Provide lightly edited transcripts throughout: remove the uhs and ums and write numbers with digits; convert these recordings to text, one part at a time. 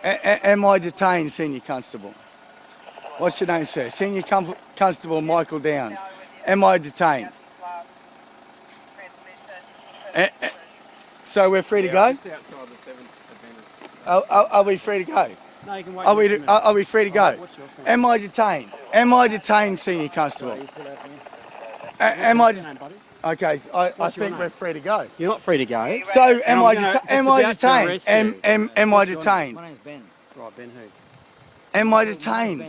Am I detained, Senior Constable? What's your name, sir? Senior Constable Michael Downs. Am I detained? So we're free to go? Just outside the 7th Are we free to go? No, you can wait. Are we free to go? What's your sign? Am I detained? Am I detained, Senior Constable? Am I? Okay, I think we're free to go. You're not free to go. So am I detained? Am I detained? Am I detained? My name's Ben. Right, Ben who? Am I detained?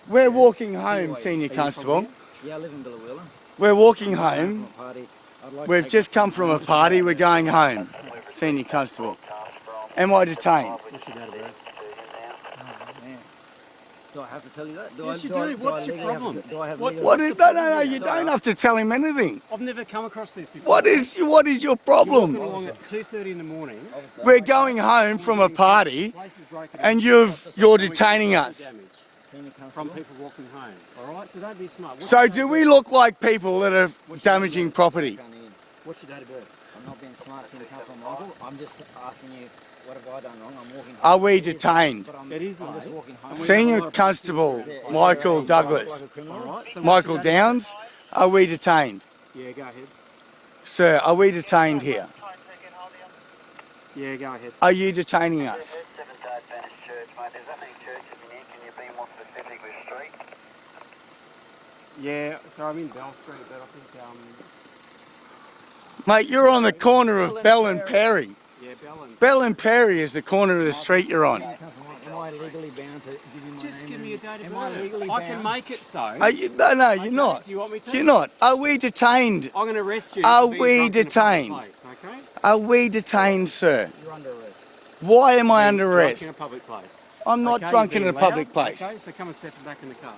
We're walking home, Senior Constable. Yeah, I live in Billawheeler. We're walking home. We've just come from a party. We're going home, Senior Constable. Am I detained? What's your date of birth? Do I have to tell you that? Yes, you do. What's your problem? No, you don't have to tell him anything. I've never come across this before. What is your problem? You're walking along at 2:30 in the morning. We're going home from a party, and you're detaining us. From people walking home. All right, so don't be smart. So do we look like people that are damaging property? What's your date of birth? I'm not being smart, Senior Constable Michael. I'm just asking you, what have I done wrong? I'm walking home. Are we detained? It is I'm just walking home. Senior Constable Michael Douglas, Michael Downs, are we detained? Yeah, go ahead. Sir, are we detained here? Yeah, go ahead. Are you detaining us? Yeah, so I'm in Bell Street, but I think Mate, you're on the corner of Bell and Perry. yeah, Bell and... Bell and Perry is the corner of the street you're on. Am I legally bound to give you my Just name give me a date of Am I birth. legally I can bound? make it so. No, you're not. Do you want me to? You're not. Are we detained? I'm going to arrest you. Are for being we drunk in a public detained? place, okay? Are we detained, sir? You're under arrest. Why am I under Drunk arrest? in a public place. I'm not Okay, drunk you're in a being public loud. place. Okay, so come and step back in the car.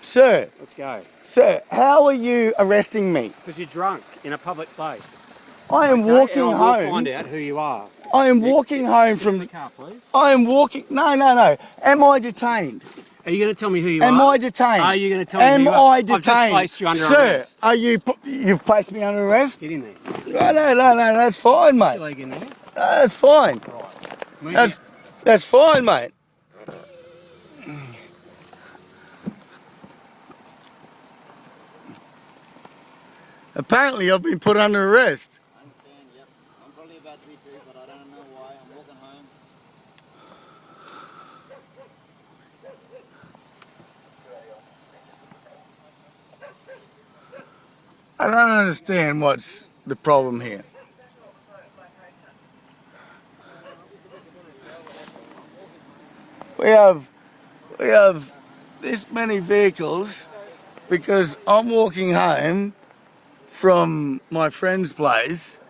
Sir, Let's go. sir, how are you arresting me? Because you're drunk in a public place. I am Okay, walking and I will home. find out who you are. I am walking home Sit in the from. car, please. I am walking. No. Am I detained? Are you going to tell me who you Am are? I detained? Are you going to tell me Am who you are? I I've just detained? placed you under Sir, arrest. are you? You've placed me under arrest? Get in there. No. That's fine, Put mate. your leg in there. No, that's fine. Move That's fine, mate. Apparently, I've been put under arrest. I understand, yep. I'm probably about to be too, but I don't know why. I'm walking home. I don't understand what's the problem here. We have this many vehicles because I'm walking home from my friend's place.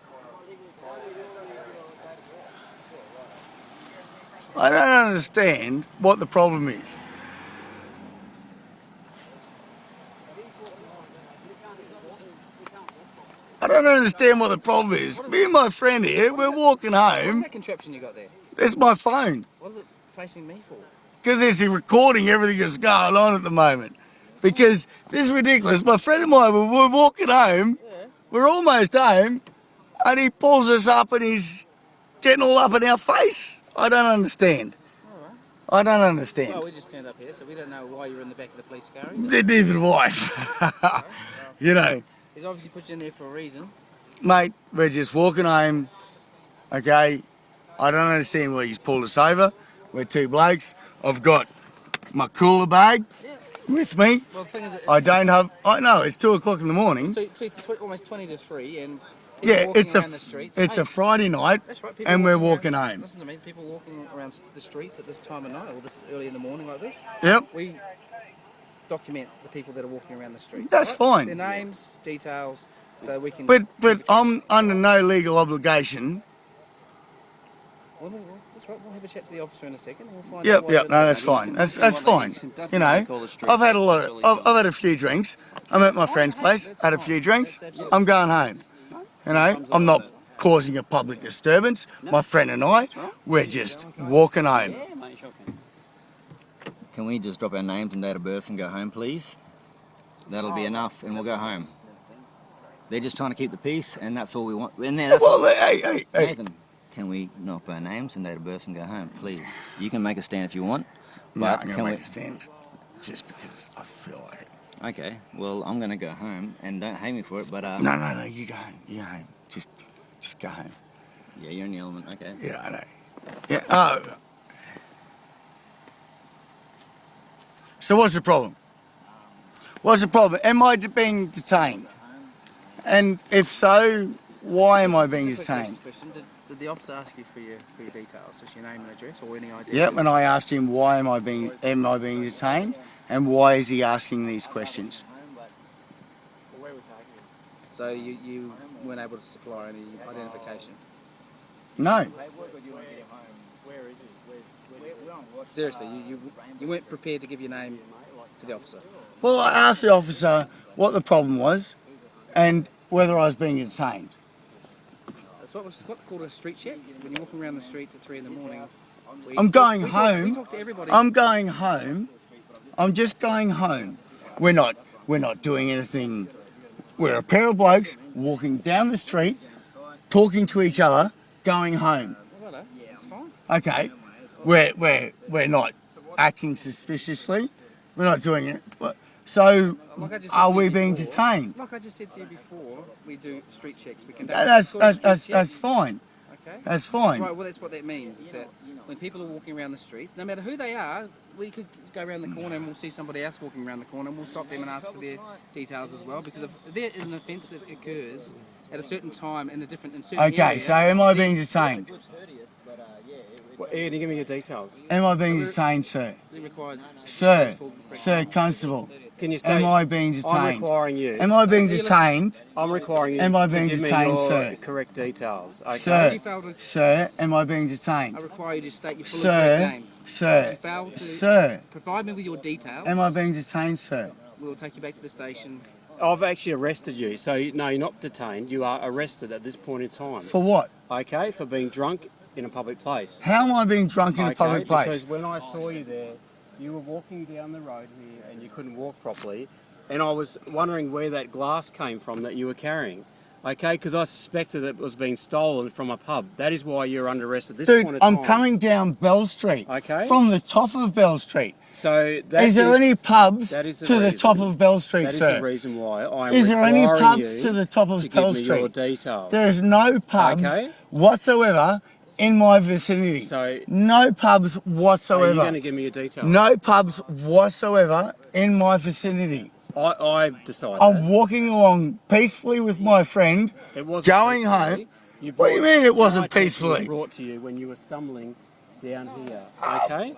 I don't understand what the problem is. I don't understand what the problem is. Me and my friend here, we're walking What's home. that contraption you got there? That's my phone. What's it facing me for? Because it's recording everything that's going on at the moment. Because this is ridiculous. My friend and I, we're walking home. Yeah. We're almost home. And he pulls us up and he's getting all up in our face. I don't understand. All right. I don't understand. Well, we just turned up here, so we don't know why you're in the back of the police car. Neither do I. You know, He's obviously put you in there for a reason. mate, we're just walking home. Okay? I don't understand why he's pulled us over. We're two blokes. I've got my cooler bag with me. Well, the thing is, I don't have. I know it's 2 o'clock in the morning. almost 20 to 3, and people Yeah, walking it's a around the streets. it's a Friday night, That's right, people and we're walking walking around- home. Listen to me, people walking around the streets at this time of night, or this early in the morning like this. Yep. We document the people that are walking around the streets. That's fine. Their names, details, so we can. But I'm under no legal obligation. That's right. We'll have a chat to the officer in a second, and we'll find out. Yep. why Yep. you're No, doing that's that. fine. That's fine. You know, I've had a lot of. I've had a few drinks. I'm at my friend's place. Had a few drinks. I'm going home. You know, I'm not causing a public disturbance. My friend and I, we're just walking home. Can we just drop our names and date of birth and go home, please? That'll be enough, and we'll go home. They're just trying to keep the peace, and that's all we want. And that's Well, hey, Nathan, can we not put our names and date of birth and go home, please? You can make a stand if you want. No, But I'm going can to we... make a stand just because I feel like it. Okay, well, I'm going to go home, and don't hate me for it, but... No, you go home. You go home. Just go home. Yeah, you're in the element, okay. Yeah, I know. Yeah, oh. So what's the problem? What's the problem? Am I being detained? And if so, why am I being detained? Did the officer ask you for your details, just your name and address, or any ID? Yep, and I asked him why am I being detained, and why is he asking these questions? So you weren't able to supply any identification? No. Seriously, you weren't prepared to give your name to the officer? Well, I asked the officer what the problem was, and whether I was being detained. That's what's called a street check. When you're walking around the streets at 3 in the morning. I'm going home. We talk to everybody. I'm going home. I'm just going home. We're not doing anything. We're a pair of blokes walking down the street, talking to each other, going home. Well, that's fine. Okay. We're not acting suspiciously. We're not doing it. So are we being detained? Like I just said to you before, we do street checks. We can. That's fine. Okay. That's fine. Right. Well, that's what that means. Is that when people are walking around the streets, no matter who they are, we could go around the corner and we'll see somebody else walking around the corner, and we'll stop them and ask for their details as well. Because if there is an offence that occurs at a certain time in a certain Okay. area, So am I being detained? Well, Ian, you give me your details. Am I being detained, sir? it requires Sir, Constable. Can you state? Am I being detained? I'm requiring you. Am I being detained? I'm requiring you. Am I to being give detained, me your sir? correct details. Okay. Sir, am I being detained? I require you to state your full and correct name. If Sir, you fail to sir, provide me with your details, am I being detained, sir? we'll take you back to the station. I've actually arrested you. So no, you're not detained. You are arrested at this point in time. For what? Okay, for being drunk in a public place. How am I being drunk in a public place? Because when I saw you there, you were walking down the road here and you couldn't walk properly, and I was wondering where that glass came from that you were carrying. Okay, because I suspected it was being stolen from a pub. That is why you're under arrest at this point Dude, in time. I'm coming down Bell Street. Okay. From the top of Bell Street. So that is there any pubs that is the to the reason. top of Bell Street, That sir? is the reason why I'm Is there any requiring pubs you to the top of to Bell give me Street? your details. There's no pubs Okay. whatsoever in my vicinity. So no pubs whatsoever. are you going to give me your details? No pubs whatsoever in my vicinity. I decided. I'm walking along peacefully with my friend, It wasn't going peacefully. home. What do you mean it wasn't My attention was peacefully? brought to you when you were stumbling down here. Okay.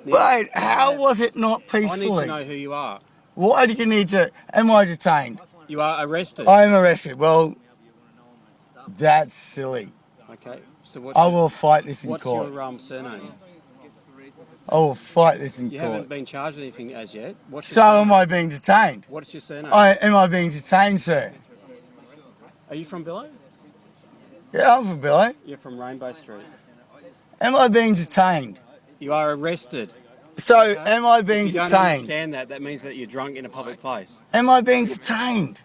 Wait, how was it not I need peacefully? to know who you are. Why do you need to? Am I detained? You are arrested. I am arrested. Well, that's silly. Okay. So what's I your, will fight this in what's court. your surname? I will fight this in You court. haven't been charged with anything as yet. What's your So surname? am I being detained? What's your surname? Am I being detained, sir? Are you from Billow? Yeah, I'm from Billy. You're from Rainbow Street. Am I being detained? You are arrested. So am I being If you don't detained? understand that, that means that you're drunk in a public place. Am I being detained?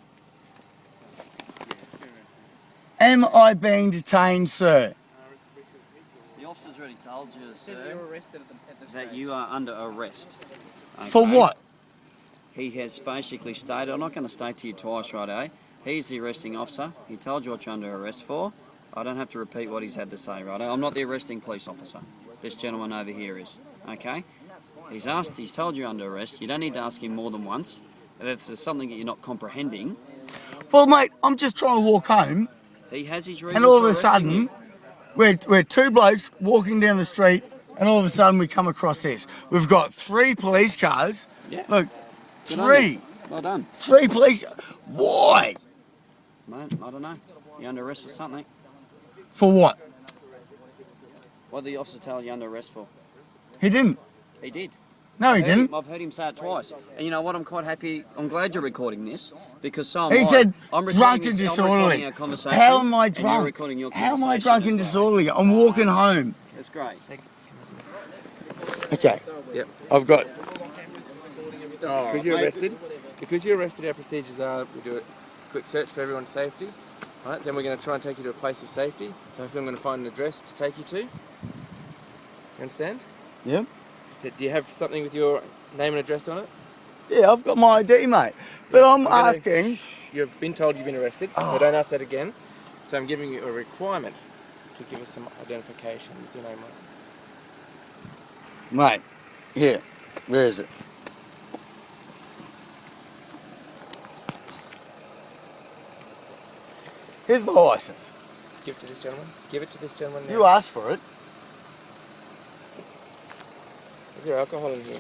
Am I being detained, sir? The officer's already told you, Said that you're arrested at the that stage. you are under arrest. For Okay? what? He has basically stated, I'm not going to state to you twice, right, He's the arresting officer. He told you what you're under arrest for. I don't have to repeat what he's had to say, right? I'm not the arresting police officer. This gentleman over here is, okay? He's told you under arrest. You don't need to ask him more than once. That's something that you're not comprehending. Well, mate, I'm just trying to walk home, He has his reasons and all of for a arresting sudden, you. we're two blokes walking down the street, and all of a sudden we come across this. We've got 3 police cars. Yeah. Look, Good on 3. you. Well done. 3 police. Why? Mate, I don't know. You're under arrest for something. For what? What did the officer tell you under arrest for? He didn't. He did. No, he didn't. I've heard him say it twice. And you know what? I'm quite happy. I'm glad you're recording this because so am He I. said I'm recording drunk and this- I'm recording disorderly. our conversation, How am I and you're drunk? recording your How am I conversation drunk and as well. disorderly? I'm walking home. That's great. Okay. Yep. I've got. Because you're arrested, our procedures are we do a quick search for everyone's safety. Right, then we're going to try and take you to a place of safety. So hopefully I'm going to find an address to take you to. You understand? Yeah. So do you have something with your name and address on it? Yeah, I've got my ID, mate. But I'm gonna- asking... You've been told you've been arrested, so don't ask that again. So I'm giving you a requirement to give us some identification with your name on it. Mate, here. Where is it? Here's my licence. Give it to this gentleman. Give it to this gentleman now. You asked for it. Is there alcohol in here?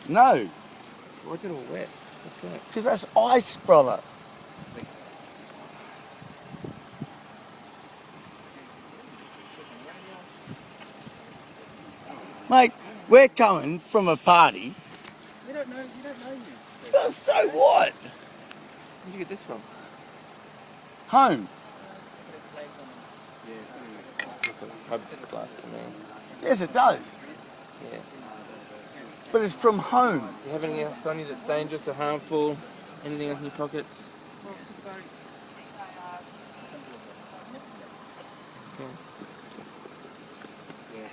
No, Why is it all wet? What's that? because that's ice, brother. Mate, we're coming from a party. You don't know you. So what? Where'd you get this from? Home. It's a pub glass to me. Yes, it does. Yeah. But it's from home. Do you have anything else on you that's dangerous or harmful? Anything in your pockets? Well, just sorry.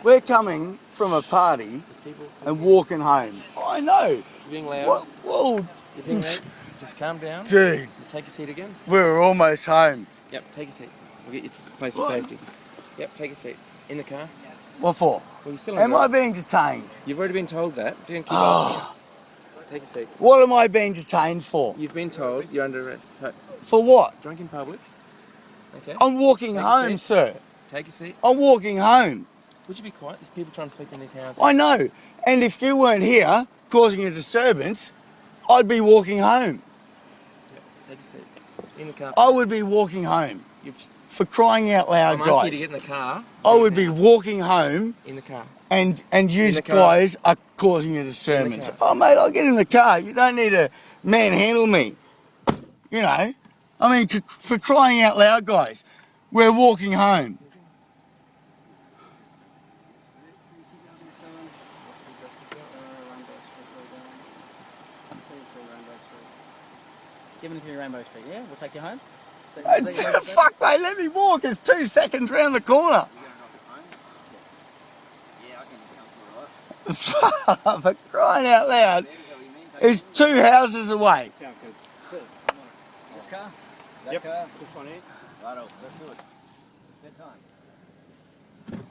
We're coming from a party There's people. and walking home. I know. You're being loud. What? Whoa, You're being loud. Just calm down. dude, Take a seat again. we're almost home. Yep, take a seat. We'll get you to the place What? of safety. Yep, take a seat. In the car. What for? Well, you're still on Am the I road. being detained? You've already been told that. Don't keep asking. Take a seat. What am I being detained for? You've been told you're under arrest. For what? Drunk in public. Okay. I'm walking Take a home, seat. sir. Take a seat. I'm walking home. Would you be quiet? There's people trying to sleep in these houses. I know. And if you weren't here causing a disturbance, I'd be walking home. Yep, take a seat. In the car. I would be walking home. You've just, For crying out loud, I'm asking you to guys. get in the car. I would be walking home In the car. and you the car. guys are causing a disturbance. car. Oh, mate, I'll get in the car. You don't need to manhandle me. You know? I mean, for crying out loud, guys, we're walking home. 73 Rainbow Street, yeah? We'll take you home. Fuck, mate, let me walk. It's 2 seconds round the corner. For crying out loud, it's 2 houses away. Sounds good. This car? That Yep. car? This one here. Righto, let's do it. Good time.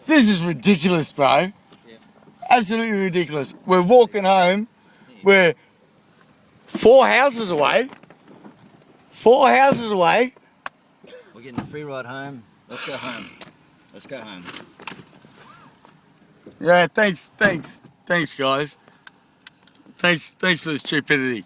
This is ridiculous, bro. Absolutely ridiculous. We're walking home. We're 4 houses away. 4 houses away. We're getting a free ride home. Let's go home. Let's go home. Yeah, thanks, guys. Thanks for the stupidity.